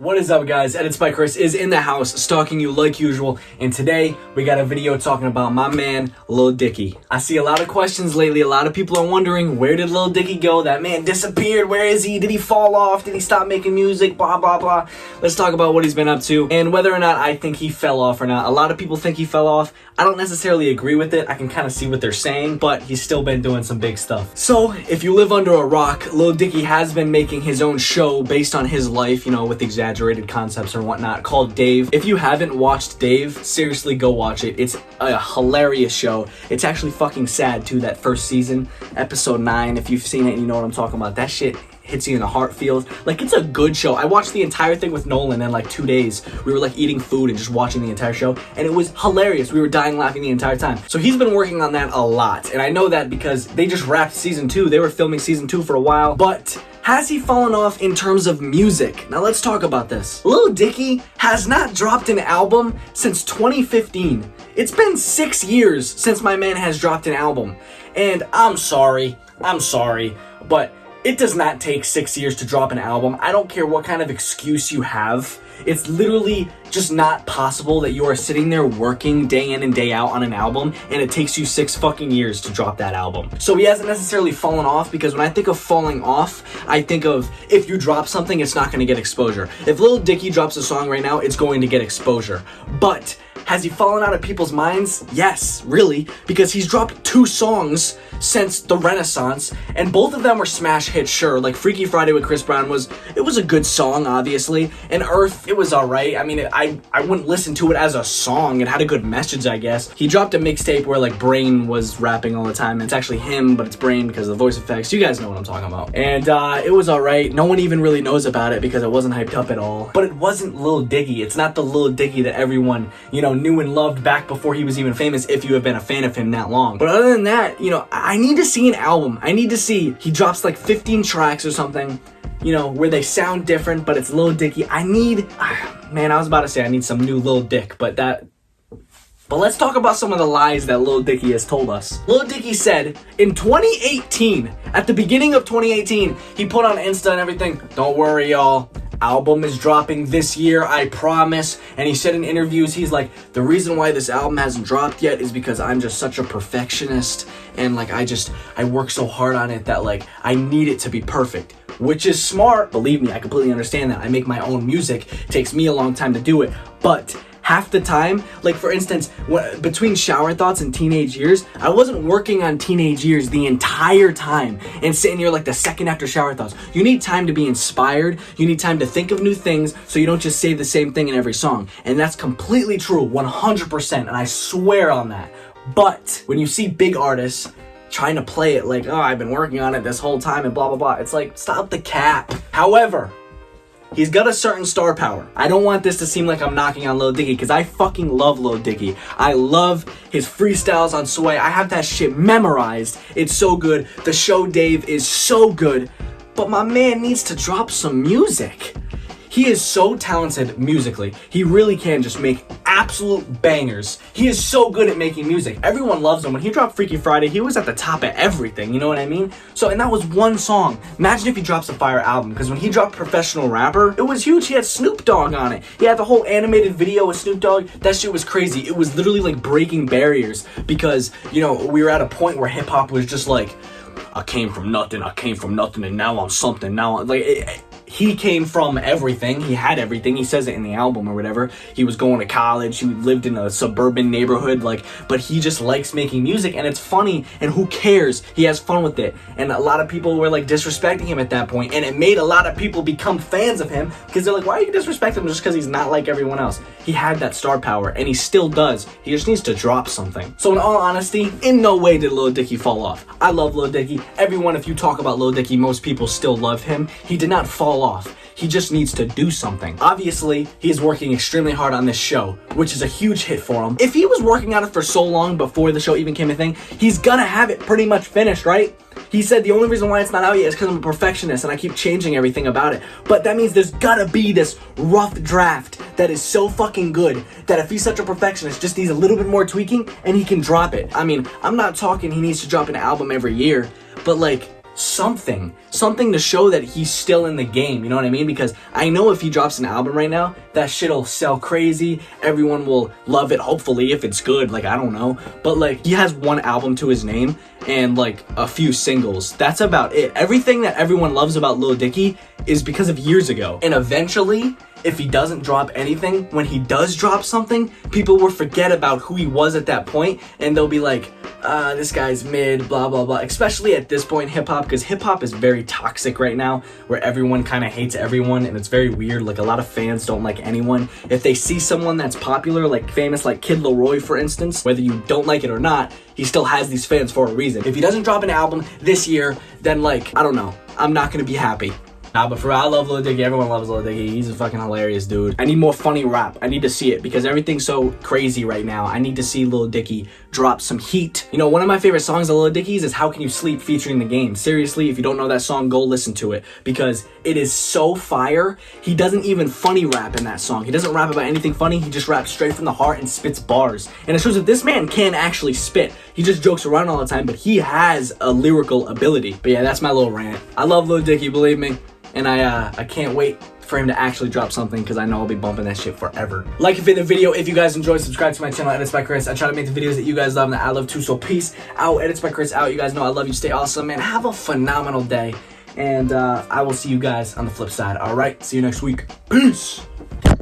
What is up, guys? Edit by Chris is in the house, stalking you like usual, and today we got a video talking about my man Lil Dicky. I see a lot of questions lately. A lot of people are wondering, where did Lil Dicky go? That man disappeared. Where is he? Did he fall off? Did he stop making music? Blah blah blah. Let's talk about what he's been up to and whether or not I think he fell off or not. A lot of people think he fell off. I don't necessarily agree with it. I can kind of see what they're saying, but he's still been doing some big stuff. So if you live under a rock, Lil Dicky has been making his own show based on his life, you know, with exaggerated concepts or whatnot, called Dave. If you haven't watched Dave, seriously go watch it. It's a hilarious show. It's actually fucking sad too, that first season, episode 9. If you've seen it and you know what I'm talking about, that shit hits you in the heart field. Like, it's a good show. I watched the entire thing with Nolan in like 2 days. We were like eating food and just watching the entire show, and it was hilarious. We were dying laughing the entire time. So he's been working on that a lot, and I know that because they just wrapped season 2. They were filming season 2 for a while, but has he fallen off in terms of music? Now let's talk about this. Lil Dicky has not dropped an album since 2015. It's been 6 years since my man has dropped an album. And I'm sorry, but it does not take 6 years to drop an album. I don't care what kind of excuse you have. It's literally just not possible that you are sitting there working day in and day out on an album and it takes you 6 fucking years to drop that album. So he hasn't necessarily fallen off, because when I think of falling off, I think of if you drop something, it's not gonna get exposure. If Lil Dicky drops a song right now, it's going to get exposure. But has he fallen out of people's minds? Yes, really, because he's dropped 2 songs since the Renaissance, and both of them were smash hits, sure. Like Freaky Friday with Chris Brown was a good song, obviously, and Earth, it was alright. I mean, I wouldn't listen to it as a song. It had a good message, I guess. He dropped a mixtape where like Brain was rapping all the time. It's actually him, but it's Brain because of the voice effects. You guys know what I'm talking about. And it was alright. No one even really knows about it because it wasn't hyped up at all. But it wasn't Lil Dicky. It's not the Lil Dicky that everyone, you know, knew and loved back before he was even famous, if you have been a fan of him that long. But other than that, you know, I need to see an album. I need to see he drops like 15 tracks or something, you know, where they sound different, but it's Lil Dicky. I need, man, I was about to say I need some new Lil Dick, but let's talk about some of the lies that Lil Dicky has told us. Lil Dicky said in 2018, at the beginning of 2018, he put on Insta and everything, don't worry y'all, album is dropping this year, I promise. And he said in interviews, he's like, the reason why this album hasn't dropped yet is because I'm just such a perfectionist, and like I work so hard on it that like I need it to be perfect. Which is smart, believe me, I completely understand that. I make my own music, it takes me a long time to do it, but half the time, like for instance, between Shower Thoughts and Teenage Years, I wasn't working on Teenage Years the entire time and sitting here like the second after Shower Thoughts. You need time to be inspired, you need time to think of new things, so you don't just say the same thing in every song. And that's completely true, 100%, and I swear on that. But when you see big artists trying to play it like, oh, I've been working on it this whole time and blah blah blah, it's like, stop the cap. However, he's got a certain star power. I don't want this to seem like I'm knocking on Lil Dicky, because I fucking love Lil Dicky. I love his freestyles on Sway. I have that shit memorized. It's so good. The show Dave is so good. But my man needs to drop some music. He is so talented musically. He really can just make absolute bangers. He is so good at making music. Everyone loves him. When he dropped Freaky Friday, he was at the top of everything, you know what I mean? So, and that was one song. Imagine if he drops a fire album, because when he dropped Professional Rapper, it was huge. He had Snoop Dogg on it. He had the whole animated video with Snoop Dogg. That shit was crazy. It was literally like breaking barriers, because, you know, we were at a point where hip hop was just like, I came from nothing, and now I'm something. Now, like, he came from everything. He had everything. He says it in the album or whatever. He was going to college. He lived in a suburban neighborhood, like, but he just likes making music, and it's funny, and who cares? He has fun with it. And a lot of people were like disrespecting him at that point, and it made a lot of people become fans of him, because they're like, why are you disrespecting him just because he's not like everyone else? He had that star power, and he still does. He just needs to drop something. So in all honesty, in no way did Lil Dicky fall off. I love Lil Dicky. Everyone, if you talk about Lil Dicky, most people still love him. He did not fall off. He just needs to do something. Obviously, he is working extremely hard on this show, which is a huge hit for him. If he was working on it for so long before the show even became a thing, he's gonna have it pretty much finished, right? He said the only reason why it's not out yet is because I'm a perfectionist and I keep changing everything about it. But that means there's gotta be this rough draft that is so fucking good that if he's such a perfectionist, just needs a little bit more tweaking and he can drop it. I mean, I'm not talking he needs to drop an album every year, but like, something to show that he's still in the game, you know what I mean? Because I know if he drops an album right now, that shit'll sell crazy, everyone will love it, hopefully, if it's good, like, I don't know, but like, he has one album to his name and like a few singles. That's about it. Everything that everyone loves about Lil Dicky is because of years ago, and eventually, if he doesn't drop anything, when he does drop something, people will forget about who he was at that point, and they'll be like, this guy's mid, blah, blah, blah. Especially at this point in hip-hop, because hip-hop is very toxic right now, where everyone kind of hates everyone, and it's very weird. Like, a lot of fans don't like anyone. If they see someone that's popular, like famous, like Kid Leroy, for instance, whether you don't like it or not, he still has these fans for a reason. If he doesn't drop an album this year, then like, I don't know, I'm not gonna be happy. Nah, but for real, I love Lil Dicky. Everyone loves Lil Dicky. He's a fucking hilarious dude. I need more funny rap. I need to see it because everything's so crazy right now. I need to see Lil Dicky drop some heat. You know, one of my favorite songs of Lil Dicky's is How Can You Sleep featuring The Game. Seriously, if you don't know that song, go listen to it because it is so fire. He doesn't even funny rap in that song. He doesn't rap about anything funny. He just raps straight from the heart and spits bars. And it shows that this man can actually spit. He just jokes around all the time, but he has a lyrical ability. But yeah, that's my little rant. I love Lil Dicky, believe me. And I can't wait for him to actually drop something because I know I'll be bumping that shit forever. Like if you the video, if you guys enjoyed, subscribe to my channel, Edits by Chris. I try to make the videos that you guys love and that I love too. So peace out, Edits by Chris out. You guys know I love you. Stay awesome, man. Have a phenomenal day. And I will see you guys on the flip side. All right, see you next week. Peace.